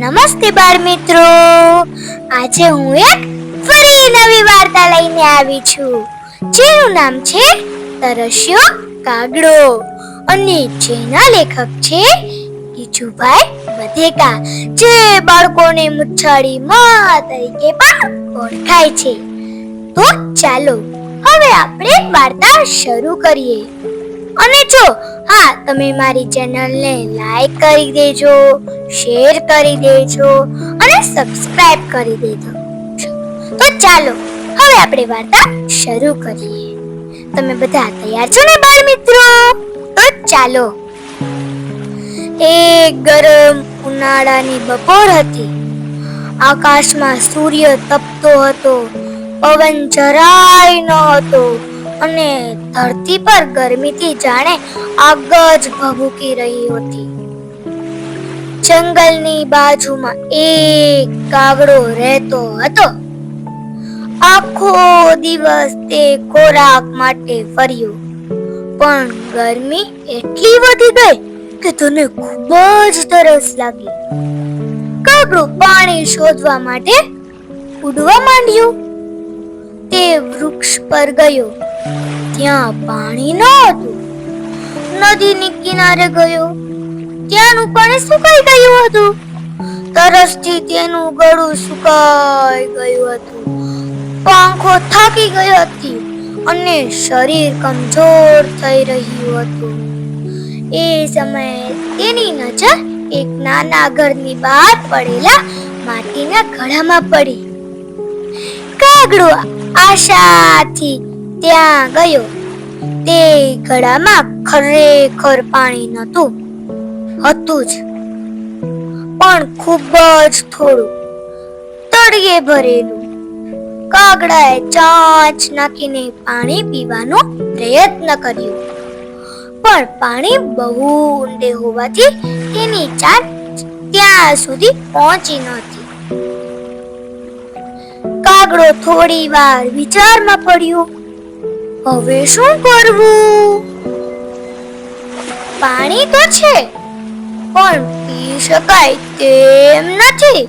નમસ્તે બાળ મિત્રો, આજે હું એક ફરી નવી વાર્તા લઈને આવી છું જેનું નામ છે તરસ્યો કાગડો અને જેના લેખક છે ગીજુભાઈ બધેકા, જે બાળકોને મુછાળી માં તરીકે પણ ઓળખાય છે. તો ચાલો હવે આપણે વાર્તા શરૂ કરીએ. અને જો તમે મારી ચેનલને લાઈક કરી દેજો, શેર કરી દેજો અને સબસ્ક્રાઇબ કરી દેજો. તો ચાલો હવે આપણે વાર્તા શરૂ કરીએ. તમે બધા તૈયાર છો ને બાળ મિત્રો? તો ચાલો. એક ગરમ ઉનાળાની બપોર હતી. આકાશમાં સૂર્ય તપતો હતો, પવન જરાય ન હતો અને ધરતી પર ગરમીથી જાણે આગ જ ભભૂકી રહી હતી. જંગલની બાજુમાં એક કાગડો રહેતો હતો. આખો દિવસ તે ખોરાક માટે ફર્યો, પણ ગરમી એટલી વધી ગઈ કે તેને ખૂબ જ તરસ લાગી. કાગડો પાણી શોધવા માટે ઉડવા માંડ્યો. તે વૃક્ષ પર ગયો, ત્યાં પાણી ન હતું. નદીની કિનારે ગયો, ત્યાંનું પાણી સુકાઈ ગયું હતું. તરસથી તેનું ગળું સુકાઈ ગયું હતું. પાંખો થાકી ગઈ હતી અને શરીર કમજોર થઈ રહ્યું હતું. એ સમયે તેની નજર એક નાના ઘરની બહાર પડેલા માટીના ઘડામાં પડી. કાગડો આશાથી ત્યાં ગયો. તે ઘડામાં ખરેખર પાણી નહોતું, હતું જ, પણ ખૂબ જ થોડું, તળિયે ભરેલું. કાગડાએ ચાંચ નાખીને પાણી પીવાનો પ્રયત્ન કર્યો, પણ પાણી બહુ ઊંડે હોવાથી તેની ચાંચ ત્યાં સુધી પહોંચી નહોતી. કાગડો થોડી વાર વિચારમાં પડ્યો. હવે શું કરવું? પાણી તો છે, પણ પી શકાય તેમ નથી.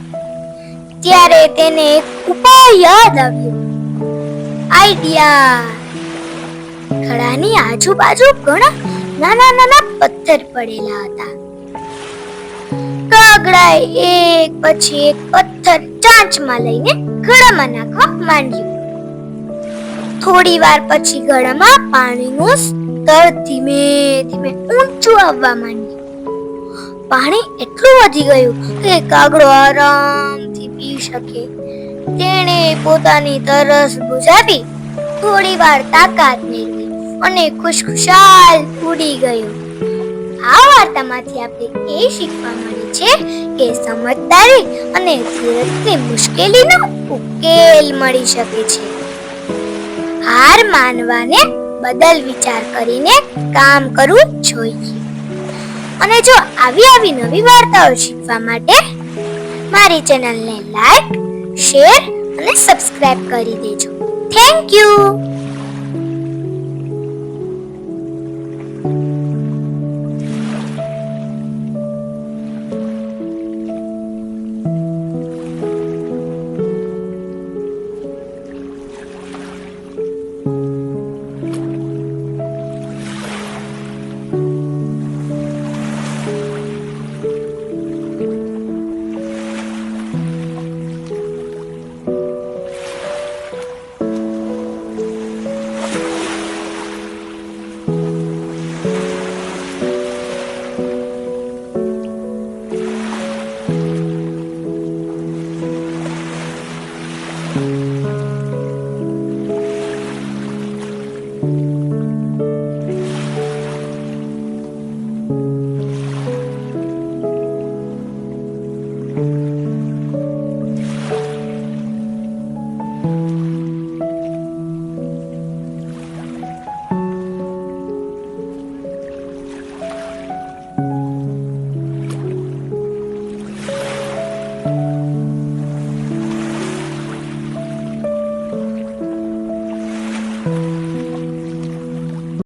ત્યારે તેને એક ઉપાય યાદ આવ્યો. આઈડિયા! ઘડાની આજુબાજુ ઘણા નાના નાના પથ્થર પડેલા હતા. કાગડાએ એક પછી એક પથ્થર ચાંચમાં લઈને ઘડામાં નાખવા માંડ્યું. થોડી વાર પછી ઘડામાં પાણીનું સ્તર ધીમે ધીમે ઊંચું આવવા માંડ્યું. પાણી એટલું વધી ગયું કે કાગડો આરામથી પી શકે. તેણે પોતાની તરસ બુઝાવી થોડી વાર તાકાત મેળવી અને ખુશખુશાલ ઉડી ગયો. આ વાર્તામાંથી આપણે એ શીખવા મળે છે કે સમજદારી અને ધીરજથી મુશ્કેલીનો ઉકેલ મળી શકે છે. હાર માનવાને બદલ વિચાર કરીને કામ કરવું જોઈએ. અને જો આવી નવી વાર્તાઓ શીખવા માટે મારી ચેનલને લાઈક, શેર અને સબસ્ક્રાઇબ કરી દેજો. Thank you.